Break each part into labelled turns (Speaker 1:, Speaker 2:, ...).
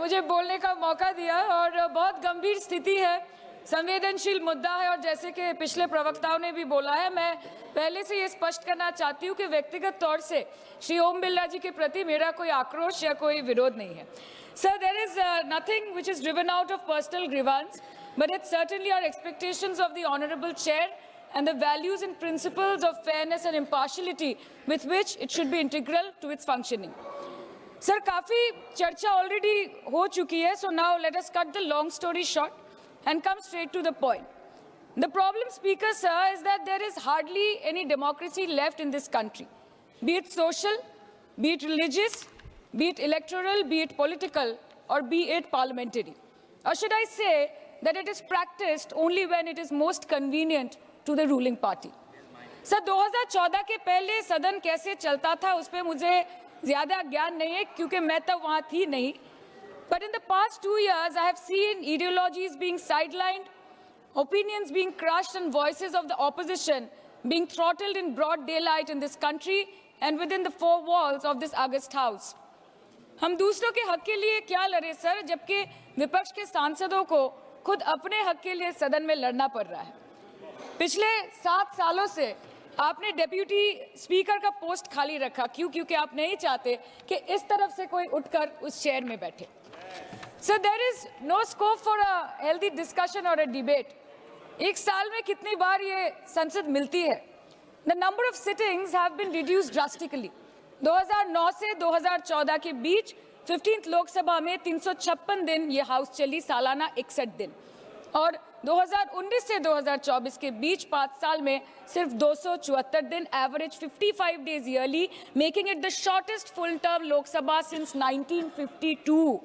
Speaker 1: मुझे बोलने का मौका दिया और बहुत गंभीर स्थिति है, संवेदनशील मुद्दा है और जैसे कि पिछले प्रवक्ताओं ने भी बोला है, मैं पहले से ये स्पष्ट करना चाहती हूँ कि व्यक्तिगत तौर से श्री ओम बिरला जी के प्रति मेरा कोई आक्रोश या कोई विरोध नहीं है। Sir, there is nothing which is driven out of personal grievance, but it certainly are expectations of the Honorable Chair and the values and principles of fairness and impartiality with which it should be integral to its functioning. Sir, काफी चर्चा already हो चुकी है, so now let us cut the long story short and come straight to the point. The problem, Speaker, sir, is that there is hardly any democracy left in this country, be it social, be it religious, be it electoral, be it political, or be it parliamentary. Or should I say that it is practiced only when it is most convenient to the ruling party. Sir 2014 के पहले सदन कैसे चलता था उस पर मुझे ज़्यादा ज्ञान नहीं है क्योंकि मैं तब वहाँ थी नहीं. But in the past 2 years, I have seen ideologies being sidelined, opinions being crushed, and voices of the opposition being throttled in broad daylight in this country and within the four walls of this august house. हम दूसरों के हक के लिए क्या लड़े sir, जबकि विपक्ष के सांसदों को खुद अपने हक के लिए सदन में लड़ना पड़ रहा है. पिछले 7 सालों से आपने डेप्यूटी स्पीकर का पोस्ट खाली रखा. क्यों? क्योंकि आप नहीं चाहते कि इस तरफ से कोई उठकर उस चेयर में बैठे. Sir, there is no scope for a healthy discussion और अ डिबेट. एक साल में कितनी बार ये संसद मिलती है? The number of sittings have been reduced drastically. 2009 से 2014 के बीच 15th लोकसभा में 356 दिन ये हाउस चली, सालाना 61 दिन, और 2019 से 2024 के बीच 5 साल में सिर्फ 274 दिन, average 55 days yearly, making it the shortest full term Lok Sabha since 1952.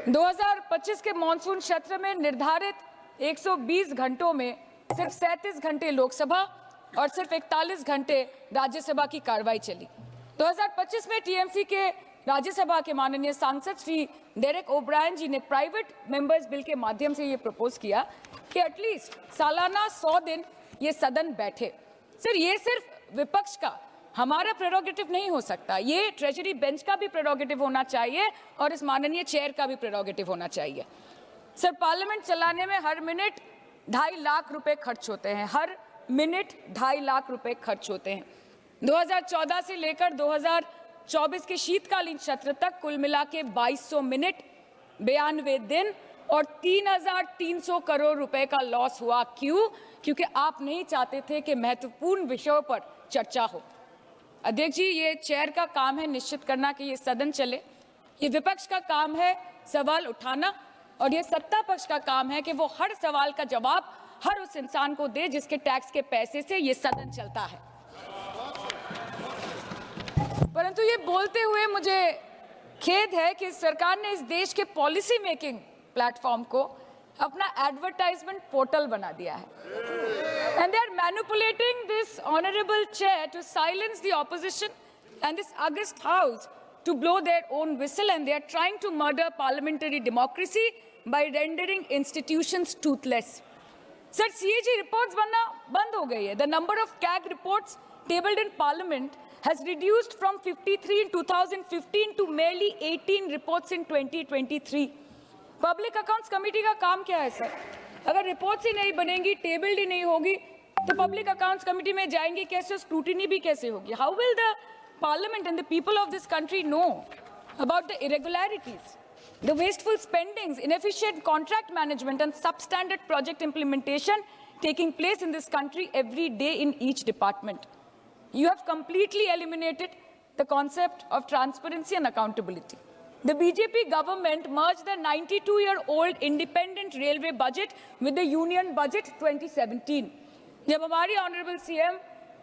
Speaker 1: 2025 के मॉनसून सत्र में निर्धारित 120 घंटों में सिर्फ 37 घंटे लोकसभा और सिर्फ 41 घंटे राज्यसभा की कार्रवाई चली. 2025 में टीएमसी के राज्यसभा के माननीय सांसद श्री डेरेक ओब्रायन जी ने प्राइवेट मेंबर्स बिल के माध्यम से ये प्रपोज किया कि एटलीस्ट सालाना 100 दिन ये सदन बैठे. सर, ये सिर्फ विपक्ष का, हमारा प्रेरोगेटिव नहीं हो सकता. ये ट्रेजरी बेंच का भी प्रेरोगेटिव होना चाहिए और इस माननीय चेयर का भी प्रेरोगेटिव होना चाहिए. सर, पार्लियामेंट चलाने में हर मिनट 2.5 लाख रुपए खर्च होते हैं. हर मिनट 2.5 लाख रुपए खर्च होते हैं. 2014 से लेकर 2024 के शीतकालीन सत्र तक कुल मिला के 2200 मिनट, 92 दिन और 3,300 करोड़ रुपए का लॉस हुआ. क्यों? क्योंकि आप नहीं चाहते थे कि महत्वपूर्ण विषयों पर चर्चा हो. अध्यक्ष जी, ये चेयर का काम है निश्चित करना कि ये सदन चले. ये विपक्ष का काम है सवाल उठाना और ये सत्ता पक्ष का काम है कि वो हर सवाल का जवाब हर उस इंसान को दे जिसके टैक्स के पैसे से ये सदन चलता है. परंतु ये बोलते हुए मुझे खेद है कि सरकार ने इस देश के पॉलिसी मेकिंग प्लेटफॉर्म को अपना एडवर्टाइजमेंट पोर्टल बना दिया है. And they are manipulating this honourable chair to silence the opposition and this august house to blow their own whistle, and they are trying to murder parliamentary democracy by rendering institutions toothless. Sir, CAG reports बनना बंद हो गई है. The number of CAG reports tabled in Parliament has reduced from 53 in 2015 to merely 18 reports in 2023. Public Accounts Committee का काम क्या है sir? अगर रिपोर्ट्स ही नहीं बनेंगी, टेबल्ड ही नहीं होगी, तो पब्लिक अकाउंट्स कमेटी में जाएंगे कैसे, स्क्रूटिनी भी कैसे होगी? How will the Parliament and the people of this country know about the irregularities, the wasteful spendings, inefficient contract management and substandard project implementation taking place in this country every day in each department? You have completely eliminated the concept of transparency and accountability. The BJP government merged the 92-year-old independent railway budget with the union budget 2017. जब हमारी honourable CM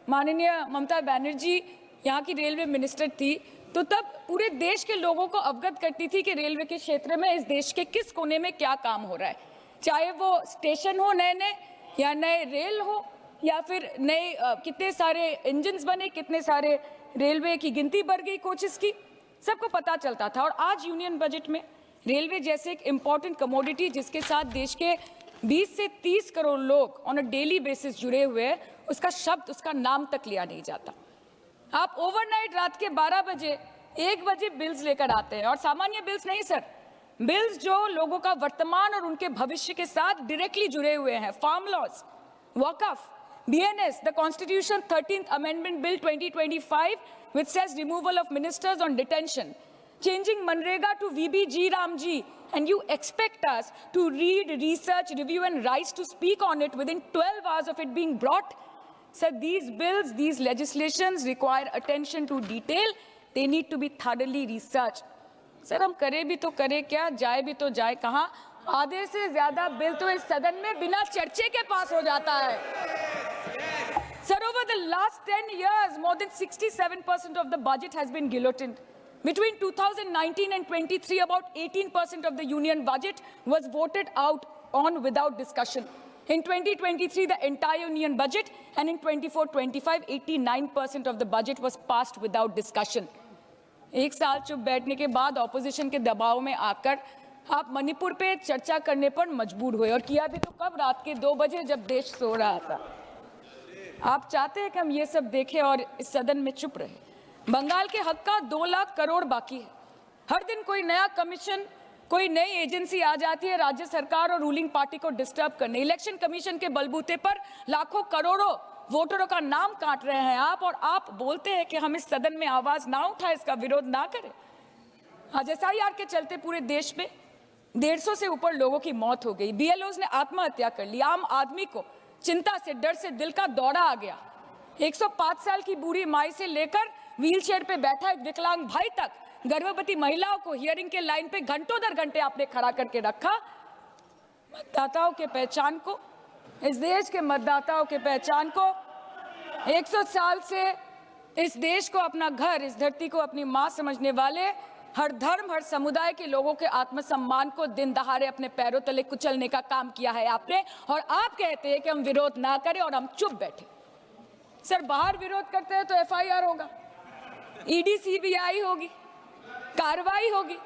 Speaker 1: माननीय ममता बनर्जी यहाँ की railway minister थी, तो तब पूरे देश के लोगों को अवगत करती थी कि रेलवे के क्षेत्र में इस देश के किस कोने में क्या काम हो रहा है, चाहे वो स्टेशन हो नए नए या नए रेल हो या फिर नए कितने सारे इंजन्स बने, कितने सारे रेलवे की गिनती बढ़ गई, कोचेस की, सबको पता चलता था. और आज यूनियन बजट में रेलवे जैसे एक इम्पॉर्टेंट कमोडिटी जिसके साथ देश के 20 से 30 करोड़ लोग ऑन अ डेली बेसिस जुड़े हुए हैं, उसका शब्द, उसका नाम तक लिया नहीं जाता. आप ओवरनाइट रात के 12 बजे 1 बजे बिल्स लेकर आते हैं, और सामान्य बिल्स नहीं सर, बिल्स जो लोगों का वर्तमान और उनके भविष्य के साथ डायरेक्टली जुड़े हुए हैं। फार्म लॉज, वकफ, BNS, the Constitution 13th Amendment Bill 2025, which says removal of ministers on detention, changing Manrega to VBG Ramji, and you expect us to read, research, review, and rise to speak on it within 12 hours of it being brought? Sir, these bills, these legislations require attention to detail. They need to be thoroughly researched. Sir हम करें भी तो करें क्या, जाए भी तो जाए कहाँ? आधे से ज्यादा बिल तो इस सदन में बिना चर्चे के पास हो जाता है। Sir, over the last 10 years, more than 67% of the budget has been guillotined. Between 2019 and 23, about 18% of the union budget was voted out on without discussion. In 2023, the entire union budget, and in 24-25, 89% of the budget was passed without discussion. एक साल चुप बैठने के बाद opposition के दबाव में आकर आप मणिपुर पे चर्चा करने पर मजबूर हुए, और किया भी तो कब? रात के 2 बजे जब देश सो रहा था। आप चाहते हैं कि हम ये सब देखें और इस सदन में चुप रहे। बंगाल के हक का 2 लाख करोड़ बाकी है। हर दिन कोई नया कमीशन, कोई नई एजेंसी आ जाती है राज्य सरकार और रूलिंग पार्टी को डिस्टर्ब करने। इलेक्शन कमीशन के बलबूते पर लाखों करोड़ों वोटरों का नाम काट रहे हैं आप, और आप बोलते हैं कि हम इस सदन में आवाज ना उठाए, इसका विरोध ना करें। आज SIR के चलते पूरे देश में 150 से ऊपर लोगों की मौत हो गई। BLOs ने आत्महत्या कर ली। आम आदमी को चिंता से, डर से दिल का दौरा आ गया। 105 साल की बूढ़ी माई से लेकर व्हीलचेयर पे बैठा एक विकलांग भाई तक, गर्भवती महिलाओं को हियरिंग के लाइन पे घंटों दर घंटे आपने खड़ा करके रखा। मतदाताओं के पहचान को, इस देश के मतदाताओं के पहचान को, 100 साल से इस देश को अपना घर, इस धरती को अपनी मां समझने वाले हर धर्म, हर समुदाय के लोगों के आत्मसम्मान को दिन दहाड़े अपने पैरों तले कुचलने का काम किया है आपने, और आप कहते हैं कि हम विरोध ना करें और हम चुप बैठे। सर, बाहर विरोध करते हैं तो FIR होगा, ED CBI होगी, कार्रवाई होगी,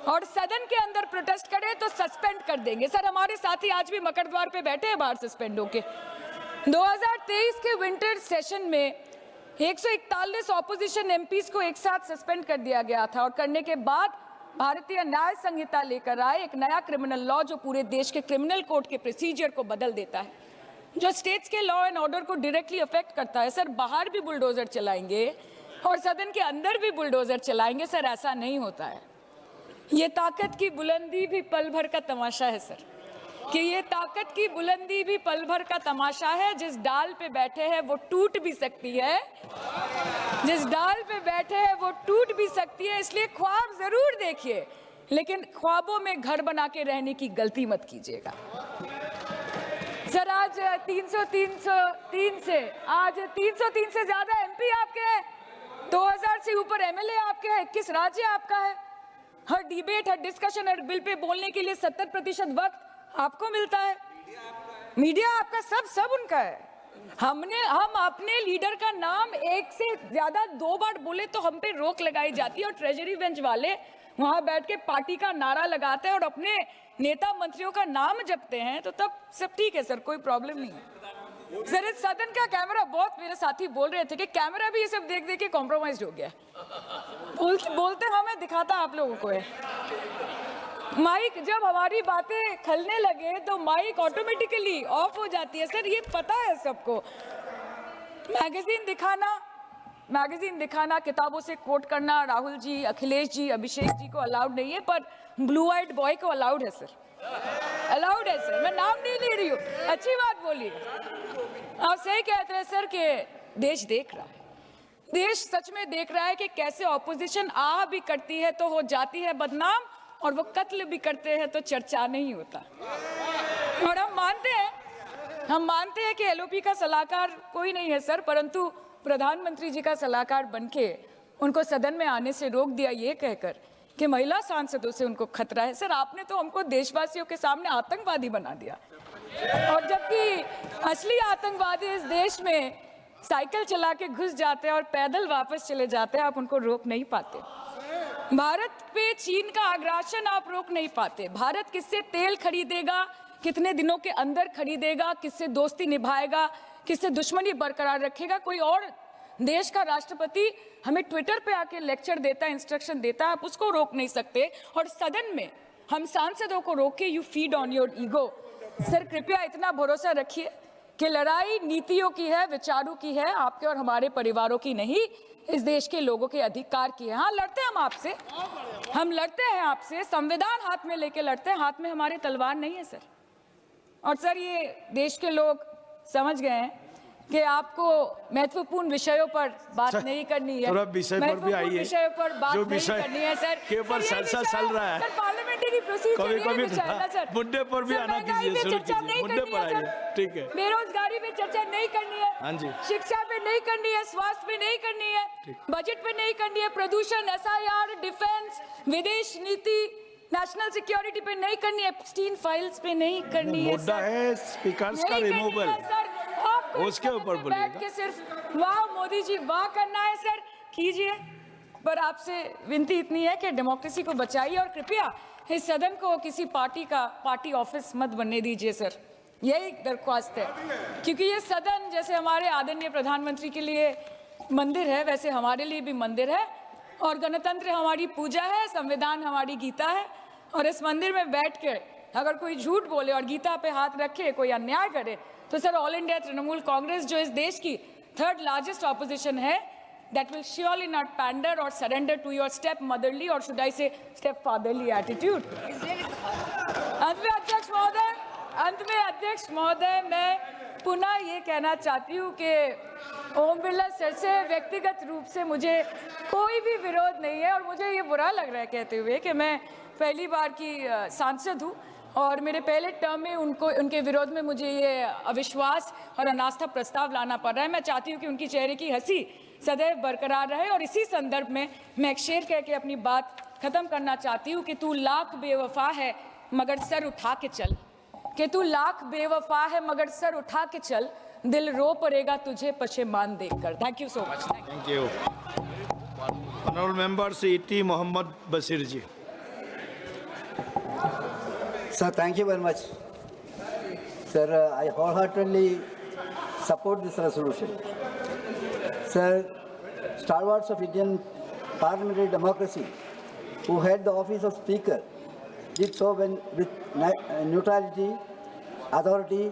Speaker 1: और सदन के अंदर प्रोटेस्ट करें तो सस्पेंड कर देंगे। सर, हमारे साथी आज भी मकर द्वार पे बैठे हैं बाहर सस्पेंड होके। 2023 के विंटर सेशन में 141 ऑपोजिशन MPs को एक साथ सस्पेंड कर दिया गया था, और करने के बाद भारतीय न्याय संहिता लेकर आए एक नया क्रिमिनल लॉ जो पूरे देश के क्रिमिनल कोड के प्रोसीजर को बदल देता है, जो स्टेट्स के लॉ एंड ऑर्डर को डायरेक्टली अफेक्ट करता है। सर, बाहर भी बुलडोजर चलाएंगे और सदन के अंदर भी बुलडोजर चलाएंगे। सर, ऐसा नहीं होता है। ये ताकत की बुलंदी भी पल भर का तमाशा है सर, कि ये ताकत की बुलंदी भी पल भर का तमाशा है। जिस डाल पे बैठे हैं वो टूट भी सकती है, जिस डाल पे बैठे हैं वो टूट भी सकती है। इसलिए ख्वाब जरूर देखिए, लेकिन ख्वाबों में घर बना के रहने की गलती मत कीजिएगा। सर, आज 303 से आज 303 से ज्यादा MP आपके हैं, 2000 से ऊपर MLA आपके हैं, 21 राज्य आपका है। हर डिबेट, हर डिस्कशन, हर बिल पे बोलने के लिए 70% वक्त आपको मिलता है। मीडिया आपका, सब उनका है। हम अपने लीडर का नाम एक से ज्यादा 2 बार बोले तो हम पे रोक लगाई जाती है, और ट्रेजरी बेंच वाले वहां बैठ के पार्टी का नारा लगाते हैं और अपने नेता मंत्रियों का नाम जपते हैं, तो तब सब ठीक है सर, कोई प्रॉब्लम नहीं है। सर, इस सदन का कैमरा, बहुत मेरे साथी बोल रहे थे कि कैमरा भी ये सब देख देख के कॉम्प्रोमाइज हो गया। बोलते हमें दिखाता आप लोगों को है। माइक जब हमारी बातें खलने लगे तो माइक ऑटोमेटिकली ऑफ हो जाती है। सर, ये पता है सबको। मैगजीन दिखाना, किताबों से कोट करना राहुल जी, अखिलेश जी, अभिषेक जी को अलाउड नहीं है, पर ब्लू आइड बॉय को अलाउड है सर, अलाउड है सर। मैं नाम नहीं ले रही हूँ, अच्छी बात बोलिए। आप सही कहते हैं सर कि देश देख रहा है, देश सच में देख रहा है कि कैसे ऑपोजिशन आ भी करती है तो हो जाती है बदनाम, और वो कत्ल भी करते हैं तो चर्चा नहीं होता। और हम मानते हैं कि LOP का सलाहकार कोई नहीं है सर, परंतु प्रधानमंत्री जी का सलाहकार बनके उनको सदन में आने से रोक दिया, ये कहकर कि महिला सांसदों से उनको खतरा है। सर, आपने तो हमको देशवासियों के सामने आतंकवादी बना दिया, और जबकि असली आतंकवादी इस देश में साइकिल चला के घुस जाते हैं और पैदल वापस चले जाते हैं, आप उनको रोक नहीं पाते। भारत पे चीन का आग्रासन आप रोक नहीं पाते। भारत किससे तेल खरीदेगा, कितने दिनों के अंदर खरीदेगा, किससे दोस्ती निभाएगा, किससे दुश्मनी बरकरार रखेगा, कोई और देश का राष्ट्रपति हमें ट्विटर पे आके लेक्चर देता है, इंस्ट्रक्शन देता है, आप उसको रोक नहीं सकते। और सदन में हम सांसदों को रोके, you feed on your ego. Sir कृपया इतना भरोसा रखिए कि लड़ाई नीतियों की है, विचारों की है, आपके और हमारे परिवारों की नहीं, इस देश के लोगों के अधिकार की है। हाँ लड़ते हैं हम आपसे, हम लड़ते हैं आपसे, संविधान हाथ में लेके लड़ते हैं, हाथ में हमारे तलवार नहीं है सर। और सर ये देश के लोग समझ गए हैं कि आपको महत्वपूर्ण विषयों पर बात नहीं करनी है,
Speaker 2: विषय पर भी आइए,
Speaker 1: विषयों पर बात
Speaker 2: जो
Speaker 1: नहीं करनी है सर,
Speaker 2: के ऊपर चर्चा चल रहा है,
Speaker 1: सर पार्लियामेंट्री प्रोसीजर
Speaker 2: कभी मुद्दे पर भी आना कीजिए, शुरू कीजिए, मुद्दे पर आइए, ठीक है।
Speaker 1: बेरोजगारी पे चर्चा नहीं करनी है,
Speaker 2: हाँ जी,
Speaker 1: शिक्षा पे नहीं करनी है, स्वास्थ्य पे नहीं करनी है, बजट पे नहीं करनी है, प्रदूषण, SIR, डिफेंस, विदेश नीति, नेशनल सिक्योरिटी पे नहीं करनी है, एप्स्टीन फाइल्स पे नहीं करनी है।
Speaker 2: मुद्दा है स्पीकर्स का रिमूवल, उसके ऊपर
Speaker 1: बैठ के सिर्फ वाह मोदी जी वाह करना है सर, कीजिए। पर आपसे विनती इतनी है कि डेमोक्रेसी को बचाइए और कृपया इस सदन को किसी पार्टी ऑफिस मत बनने दीजिए सर, यही दरख्वास्त है। क्योंकि ये सदन जैसे हमारे आदरणीय प्रधानमंत्री के लिए मंदिर है, वैसे हमारे लिए भी मंदिर है, और गणतंत्र हमारी पूजा है, संविधान हमारी गीता है। और इस मंदिर में बैठ के अगर कोई झूठ बोले और गीता पे हाथ रखे, कोई अन्याय करे, तो sir all India Trinamool Congress जो इस देश की 3rd लार्जेस्ट ऑपोजिशन है, that will surely not pander or surrender to your step motherly or should I say step fatherly attitude। अंत में अध्यक्ष महोदय मैं पुनः ये कहना चाहती हूँ कि ओम बिरला सर से व्यक्तिगत रूप से मुझे कोई भी विरोध नहीं है, और मुझे ये बुरा लग रहा है कहते हुए कि मैं पहली बार की सांसद हूँ और मेरे पहले टर्म में उनके विरोध में मुझे ये अविश्वास और अनास्था प्रस्ताव लाना पड़ रहा है। मैं चाहती हूँ कि उनकी चेहरे की हंसी सदैव बरकरार रहे, और इसी संदर्भ में मैं एक शेर कह के अपनी बात खत्म करना चाहती हूँ कि तू लाख बेवफा है मगर सर उठा के चल, कि तू लाख बेवफा है मगर सर उठा के चल, दिल रो पड़ेगा तुझे पशेमान देखकर। Thank you so much.
Speaker 2: Thank you. Honourable member E.T. Mohammed Basheer ji.
Speaker 3: Sir, thank you very much. Sir, I wholeheartedly support this resolution. Sir, stalwarts of Indian parliamentary democracy who had the office of Speaker did so with neutrality, authority,